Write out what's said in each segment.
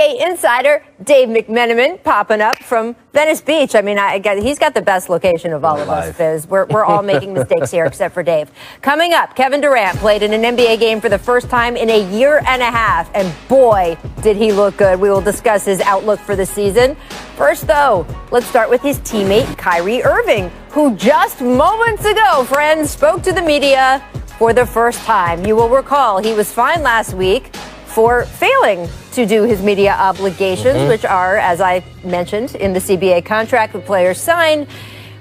NBA insider Dave McMenamin popping up from Venice Beach. I mean, he's got the best location of all of us, Fizz. We're all making mistakes here except for Dave. Coming up, Kevin Durant played in an NBA game for the first time in a year and a half, and boy, did he look good. We will discuss his outlook for the season. First, though, let's start with his teammate Kyrie Irving, who just moments ago, friends, spoke to the media for the first time. You will recall he was fined last week for failing to do his media obligations, which are, as I mentioned, in the CBA contract the players signed,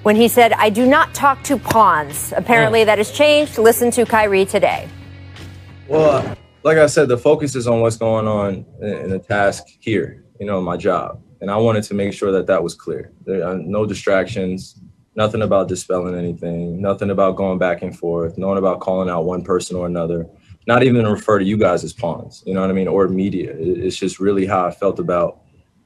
when he said, "I do not talk to pawns." Apparently that has changed. Listen to Kyrie today. Well, like I said, the focus is on what's going on in the task here, my job. And I wanted to make sure that was clear. There are no distractions, nothing about dispelling anything, nothing about going back and forth, nothing about calling out one person or another. Not even to refer to you guys as pawns, you know what I mean, or media. It's just really how I felt about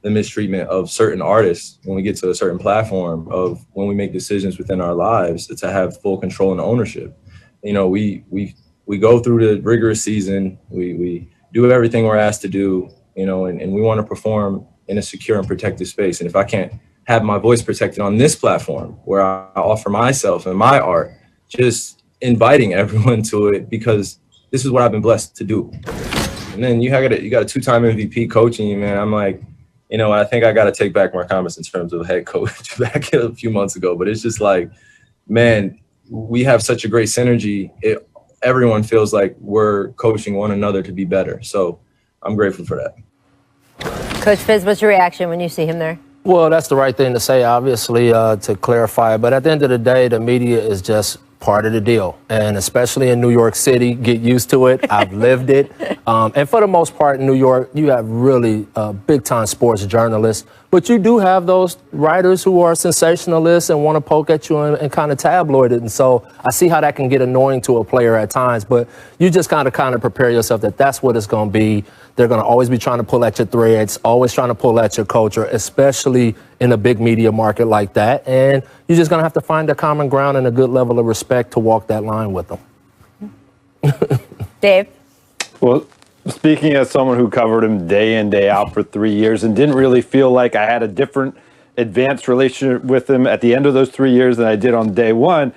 the mistreatment of certain artists when we get to a certain platform, of when we make decisions within our lives, to have full control and ownership. We go through the rigorous season, we do everything we're asked to do, and we want to perform in a secure and protected space. And if I can't have my voice protected on this platform where I offer myself and my art, just inviting everyone to it, because this is what I've been blessed to do. And then you got a two-time MVP coaching you, man. I'm like, I think I got to take back my comments in terms of head coach back a few months ago. But it's just like, man, we have such a great synergy. Everyone feels like we're coaching one another to be better. So I'm grateful for that. Coach Fizz, what's your reaction when you see him there? Well, that's the right thing to say, obviously, to clarify. But at the end of the day, the media is just part of the deal. And especially in New York City, get used to it. I've lived it. And for the most part in New York, you have really big-time sports journalists. But you do have those writers who are sensationalists and want to poke at you and kind of tabloid it. And so I see how that can get annoying to a player at times. But you just kind of prepare yourself that that's what it's going to be. They're going to always be trying to pull at your threads, always trying to pull at your culture, especially in a big media market like that. And you're just going to have to find a common ground and a good level of respect to walk that line with them. Dave? Well, speaking as someone who covered him day in, day out for 3 years and didn't really feel like I had a different advanced relationship with him at the end of those 3 years than I did on day one,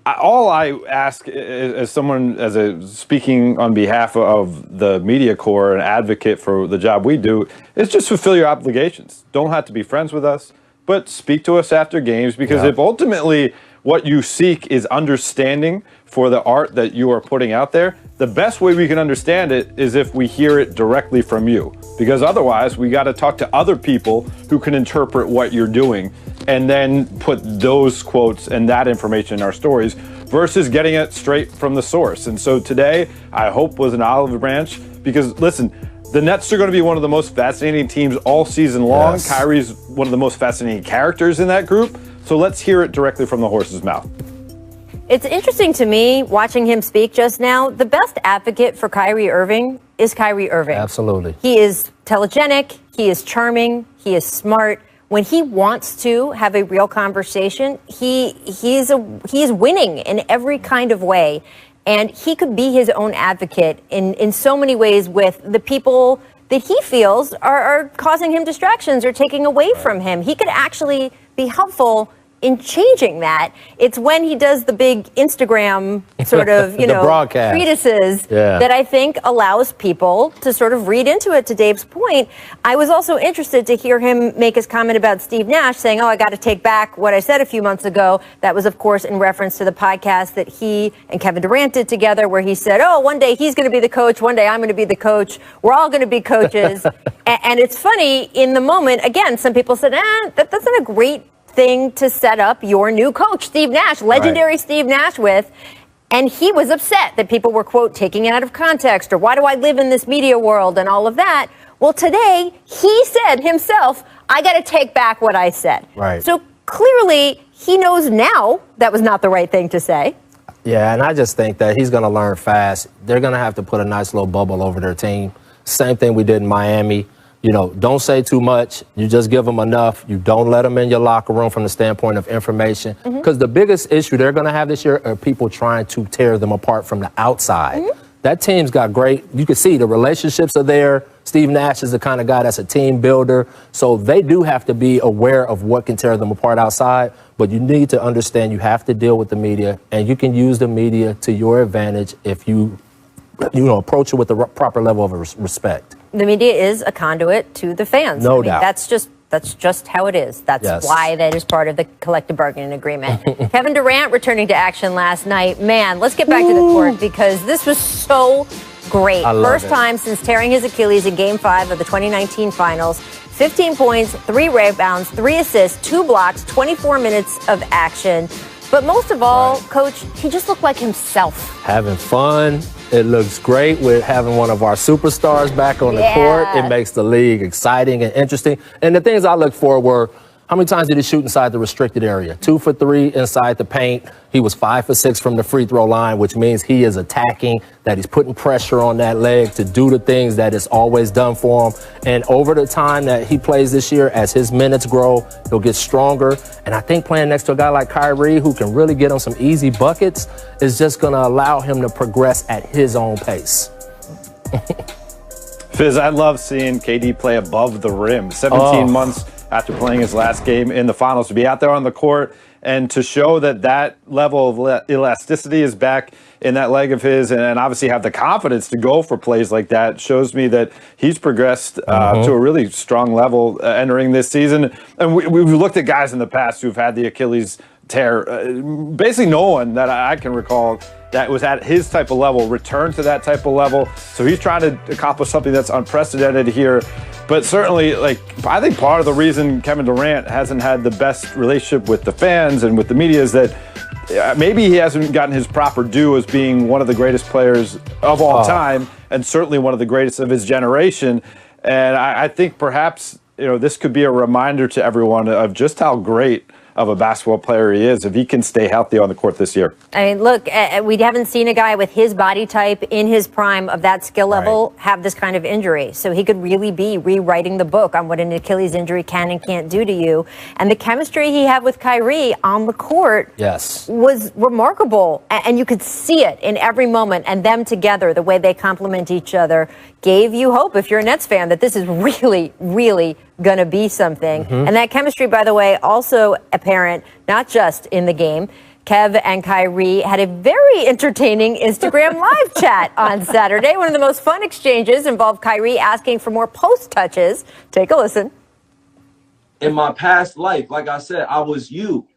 all I ask as someone, speaking on behalf of the media corps and advocate for the job we do, is just fulfill your obligations. Don't have to be friends with us, but speak to us after games, because if ultimately what you seek is understanding for the art that you are putting out there, the best way we can understand it is if we hear it directly from you. Because otherwise, we got to talk to other people who can interpret what you're doing and then put those quotes and that information in our stories versus getting it straight from the source. And so today, I hope, was an olive branch, because listen, the Nets are going to be one of the most fascinating teams all season long. Yes. Kyrie's one of the most fascinating characters in that group. So let's hear it directly from the horse's mouth. It's interesting to me, watching him speak just now, the best advocate for Kyrie Irving is Kyrie Irving. Absolutely. He is telegenic, he is charming, he is smart. When he wants to have a real conversation, he is winning in every kind of way. And he could be his own advocate in so many ways with the people that he feels are causing him distractions or taking away from him. He could actually be helpful in changing that. It's when he does the big Instagram sort of, treatises that I think allows people to sort of read into it. To Dave's point, I was also interested to hear him make his comment about Steve Nash saying, I got to take back what I said a few months ago. That was, of course, in reference to the podcast that he and Kevin Durant did together, where he said, one day he's going to be the coach, one day I'm going to be the coach. We're all going to be coaches. And it's funny, in the moment, again, some people said, that's not a great thing to set up your new coach, Steve Nash, legendary Steve Nash, with. And he was upset that people were, quote, taking it out of context, or why do I live in this media world and all of that. Well, today he said himself, I got to take back what I said. Right. So clearly he knows now that was not the right thing to say. Yeah, and I just think that he's going to learn fast. They're going to have to put a nice little bubble over their team. Same thing we did in Miami. Don't say too much. You just give them enough. You don't let them in your locker room from the standpoint of information. Because the biggest issue they're going to have this year are people trying to tear them apart from the outside. that team's got great, you can see the relationships are there. Steve Nash is the kind of guy that's a team builder. So they do have to be aware of what can tear them apart outside. But you need to understand you have to deal with the media, and you can use the media to your advantage if you approach it with the proper level of respect. The media is a conduit to the fans. No doubt. That's just how it is. That's why that is part of the collective bargaining agreement. Kevin Durant returning to action last night. Man, let's get back to the court because this was so great. First time since tearing his Achilles in Game 5 of the 2019 Finals. 15 points, 3 rebounds, 3 assists, 2 blocks, 24 minutes of action. But most of all, Coach, he just looked like himself. Having fun. It looks great with having one of our superstars back on the court. It makes the league exciting and interesting. And the things I looked for were, how many times did he shoot inside the restricted area? 2 for 3 inside the paint. He was 5 for 6 from the free throw line, which means he is attacking, that he's putting pressure on that leg to do the things that is always done for him. And over the time that he plays this year, as his minutes grow, he'll get stronger. And I think playing next to a guy like Kyrie, who can really get him some easy buckets, is just going to allow him to progress at his own pace. Fizz, I love seeing KD play above the rim. 17 months after playing his last game in the finals, to be out there on the court and to show that that level of elasticity is back in that leg of his, and obviously have the confidence to go for plays like that, shows me that he's progressed to a really strong level entering this season. And we've looked at guys in the past who've had the Achilles tear. Basically no one that I can recall that was at his type of level returned to that type of level. So he's trying to accomplish something that's unprecedented here. But certainly, I think part of the reason Kevin Durant hasn't had the best relationship with the fans and with the media is that maybe he hasn't gotten his proper due as being one of the greatest players of all time, and certainly one of the greatest of his generation. And I think perhaps this could be a reminder to everyone of just how great of a basketball player he is if he can stay healthy on the court this year. I mean, look, we haven't seen a guy with his body type in his prime of that skill level have this kind of injury. So he could really be rewriting the book on what an Achilles injury can and can't do to you. And the chemistry he had with Kyrie on the court was remarkable. And you could see it in every moment. And them together, the way they complement each other, gave you hope, if you're a Nets fan, that this is really, really going to be something. And that chemistry, by the way, also apparent, not just in the game. Kev and Kyrie had a very entertaining Instagram live chat on Saturday. One of the most fun exchanges involved Kyrie asking for more post touches. Take a listen. In my past life, like I said, I was you.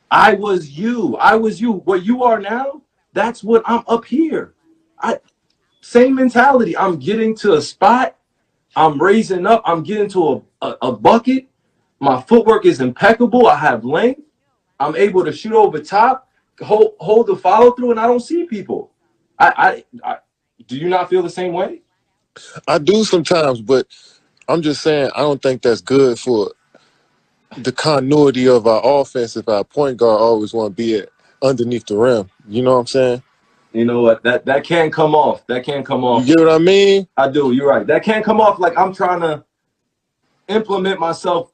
I was you. I was you. What you are now, that's what I'm up here. Same mentality. I'm getting to a spot. I'm raising up. I'm getting to a bucket. My footwork is impeccable. I have length. I'm able to shoot over top, hold the follow through, and I don't see people. Do you not feel the same way? I do sometimes, but I'm just saying I don't think that's good for the continuity of our offense if our point guard always want to be underneath the rim. You know what I'm saying? You know what? That can come off. That can come off. You get what I mean? I do. You're right. That can come off like I'm trying to implement myself.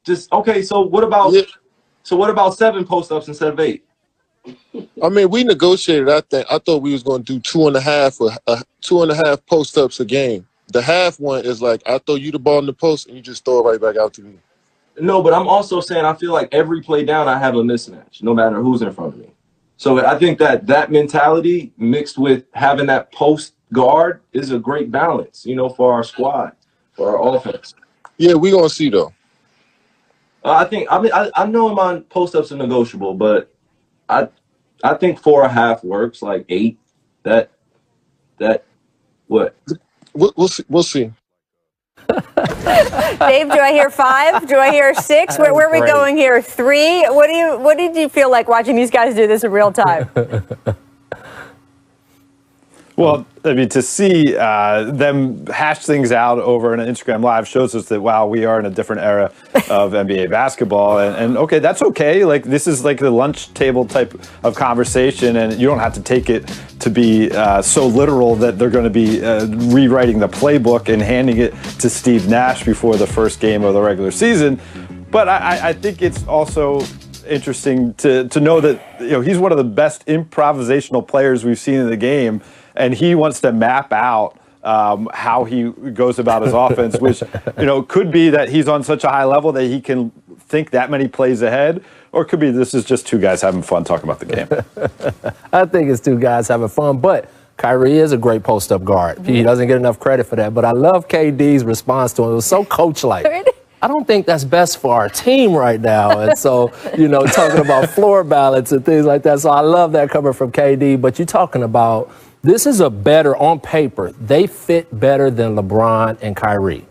Just okay. So what about? Yeah. So what about 7 post-ups instead of 8? I mean, we negotiated. I thought we was going to do 2.5 or 2.5 post-ups a game. The half one is like I throw you the ball in the post and you just throw it right back out to me. No, but I'm also saying I feel like every play down I have a mismatch, no matter who's in front of me. So I think that mentality mixed with having that post guard is a great balance, for our squad, for our offense. Yeah, we're going to see, though. I know my post-ups are negotiable, but I think 4.5 works, like 8. That what? We'll see. Dave, do I hear 5? Do I hear 6? Where are we going here? 3? What did you feel like watching these guys do this in real time? Well, I mean, to see them hash things out over an Instagram Live shows us that, wow, we are in a different era of NBA basketball. And okay, that's okay. Like, this is like the lunch table type of conversation, and you don't have to take it to be so literal that they're going to be rewriting the playbook and handing it to Steve Nash before the first game of the regular season. But I think it's also interesting to know that he's one of the best improvisational players we've seen in the game. and he wants to map out how he goes about his offense, which, could be that he's on such a high level that he can think that many plays ahead, or it could be this is just two guys having fun talking about the game. I think it's two guys having fun, but Kyrie is a great post-up guard. He doesn't get enough credit for that, but I love KD's response to him. It was so coach-like. I don't think that's best for our team right now. And so, talking about floor balance and things like that. So I love that coming from KD, but you're talking about this is a better, on paper, they fit better than LeBron and Kyrie,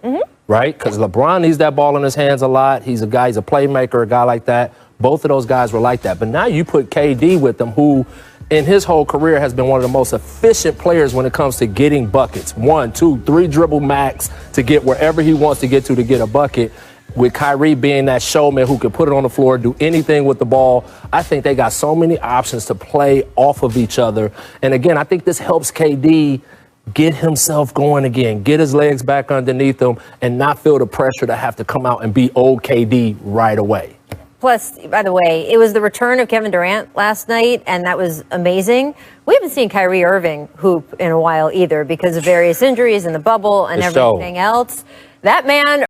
right? Because LeBron needs that ball in his hands a lot. He's a playmaker, a guy like that. Both of those guys were like that. But now you put KD with them, who in his whole career has been one of the most efficient players when it comes to getting buckets. 1, 2, 3 dribble max to get wherever he wants to get a bucket. With Kyrie being that showman who can put it on the floor, do anything with the ball, I think they got so many options to play off of each other. And again, I think this helps KD get himself going again, get his legs back underneath him, and not feel the pressure to have to come out and be old KD right away. Plus, by the way, it was the return of Kevin Durant last night, and that was amazing. We haven't seen Kyrie Irving hoop in a while either because of various injuries in the bubble and everything else. That man